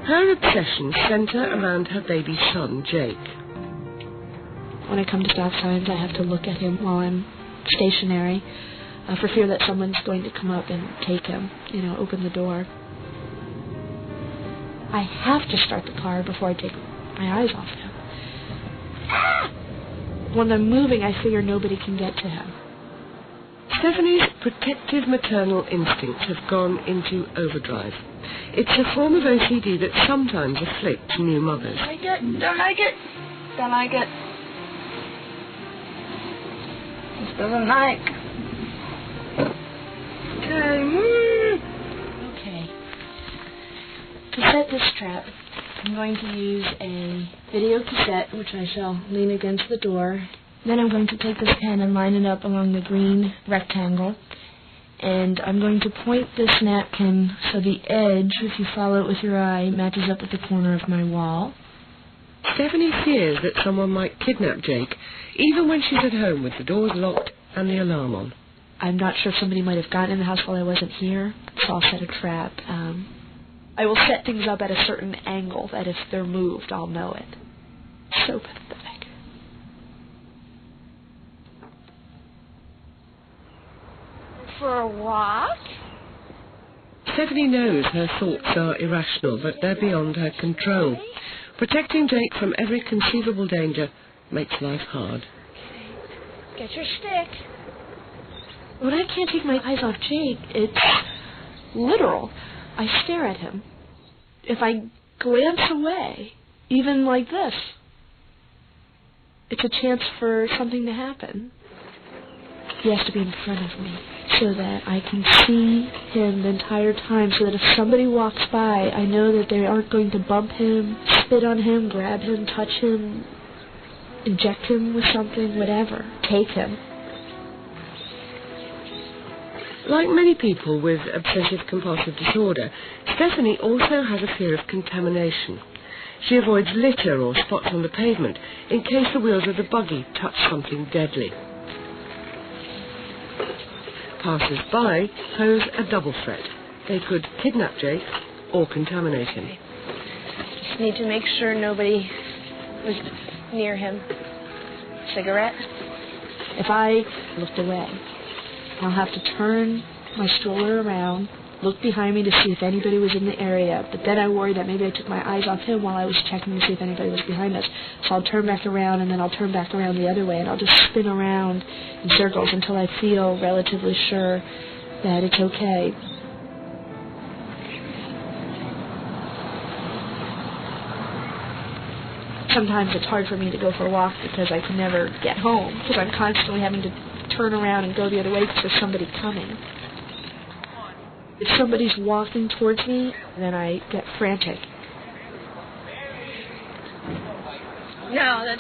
Her obsessions centre around her baby son, Jake. When I come to stop signs, I have to look at him while I'm stationary for fear that someone's going to come up and take him, open the door. I have to start the car before I take my eyes off him. When I'm moving, I figure nobody can get to him. Stephanie's protective maternal instincts have gone into overdrive. It's a form of OCD that sometimes afflicts new mothers. Don't like it. This doesn't like. Okay. To set this trap, I'm going to use a video cassette, which I shall lean against the door. Then I'm going to take this pen and line it up along the green rectangle. And I'm going to point this napkin so the edge, if you follow it with your eye, matches up with the corner of my wall. Stephanie fears that someone might kidnap Jake, even when she's at home with the doors locked and the alarm on. I'm not sure if somebody might have gotten in the house while I wasn't here, so I'll set a trap. I will set things up at a certain angle that if they're moved, I'll know it. So pathetic. For a walk? Stephanie knows her thoughts are irrational, but they're beyond her control. Protecting Jake from every conceivable danger makes life hard. Get your stick. When I can't take my eyes off Jake, it's literal. I stare at him. If I glance away, even like this, it's a chance for something to happen. He has to be in front of me so that I can see him the entire time, so that if somebody walks by, I know that they aren't going to bump him, spit on him, grab him, touch him, inject him with something, whatever. Take him. Like many people with obsessive-compulsive disorder, Stephanie also has a fear of contamination. She avoids litter or spots on the pavement in case the wheels of the buggy touch something deadly. Passers-by pose a double threat. They could kidnap Jake or contaminate him. Just need to make sure nobody was near him. Cigarette? If I looked away, I'll have to turn my stroller around, look behind me to see if anybody was in the area, but then I worry that maybe I took my eyes off him while I was checking to see if anybody was behind us. So I'll turn back around, and then I'll turn back around the other way, and I'll just spin around in circles until I feel relatively sure that it's okay. Sometimes it's hard for me to go for a walk because I can never get home, because I'm constantly having to turn around and go the other way because there's somebody coming. If somebody's walking towards me, then I get frantic. No,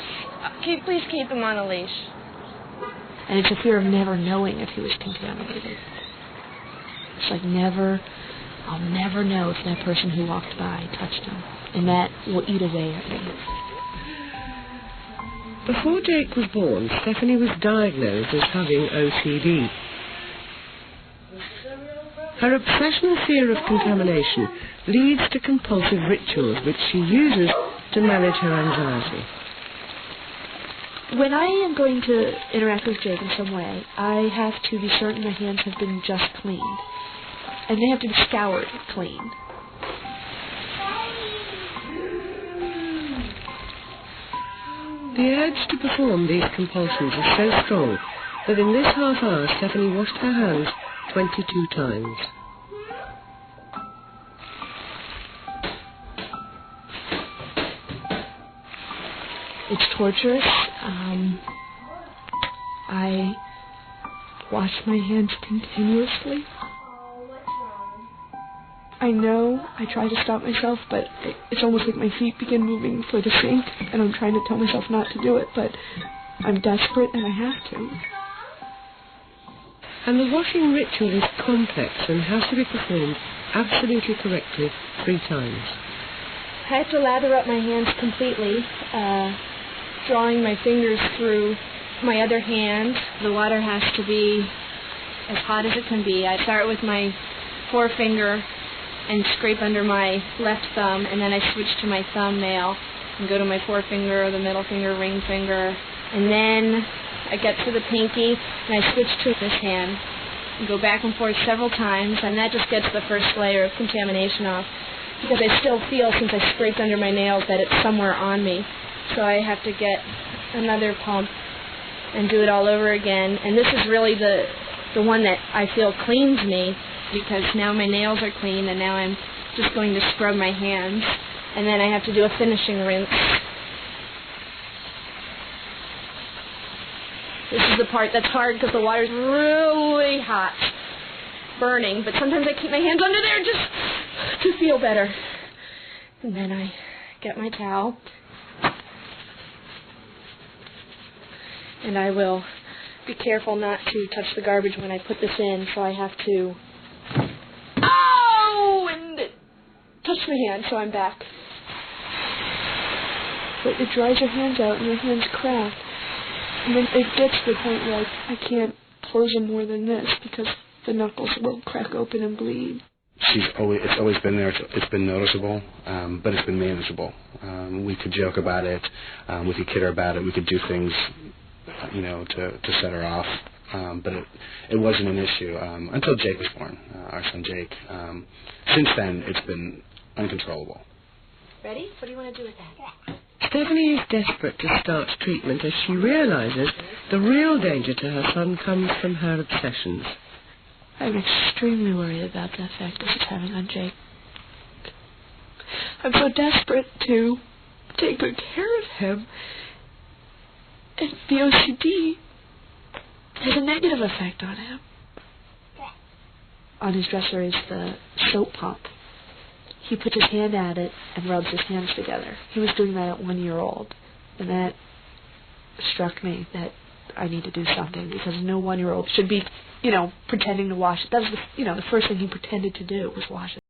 please keep him on a leash. And it's a fear of never knowing if he was contaminated. It's like I'll never know if that person who walked by touched him. And that will eat away at me. Before Jake was born, Stephanie was diagnosed as having OCD. Her obsessional fear of contamination leads to compulsive rituals which she uses to manage her anxiety. When I am going to interact with Jake in some way, I have to be certain my hands have been just cleaned. And they have to be scoured clean. The urge to perform these compulsions is so strong that in this half hour Stephanie washed her hands 22 times. It's torturous. I wash my hands continuously. I know I try to stop myself, but it's almost like my feet begin moving for the sink, and I'm trying to tell myself not to do it, but I'm desperate and I have to. And the washing ritual is complex and has to be performed absolutely correctly 3 times. I have to lather up my hands completely, drawing my fingers through my other hand. The water has to be as hot as it can be. I start with my forefinger and scrape under my left thumb, and then I switch to my thumbnail and go to my forefinger, the middle finger, ring finger, and then I get to the pinky, and I switch to this hand and go back and forth several times, and that just gets the first layer of contamination off, because I still feel, since I scraped under my nails, that it's somewhere on me. So I have to get another pump and do it all over again. And this is really the one that I feel cleans me, because now my nails are clean, and now I'm just going to scrub my hands, and then I have to do a finishing rinse. This is the part that's hard, because the water's really hot, burning, but sometimes I keep my hands under there just to feel better. And then I get my towel, and I will be careful not to touch the garbage when I put this in, so I have to, and touch my hand, so I'm back. But it dries your hands out, and your hands crack. And then it gets to the point where I can't close them more than this, because the knuckles will crack open and bleed. It's always been there. It's been noticeable, but it's been manageable. We could joke about it. We could kid her about it. We could do things, to set her off. But it wasn't an issue until Jake was born, our son Jake. Since then, it's been uncontrollable. Ready? What do you want to do with that? Stephanie is desperate to start treatment as she realizes the real danger to her son comes from her obsessions. I'm extremely worried about the effect this is having on Jake. I'm so desperate to take good care of him, and the OCD has a negative effect on him. On his dresser is the soap pump. He puts his hand at it and rubs his hands together. He was doing that at 1 year old, and that struck me that I need to do something, because no 1 year old should be, pretending to wash it. That was the first thing he pretended to do was wash it.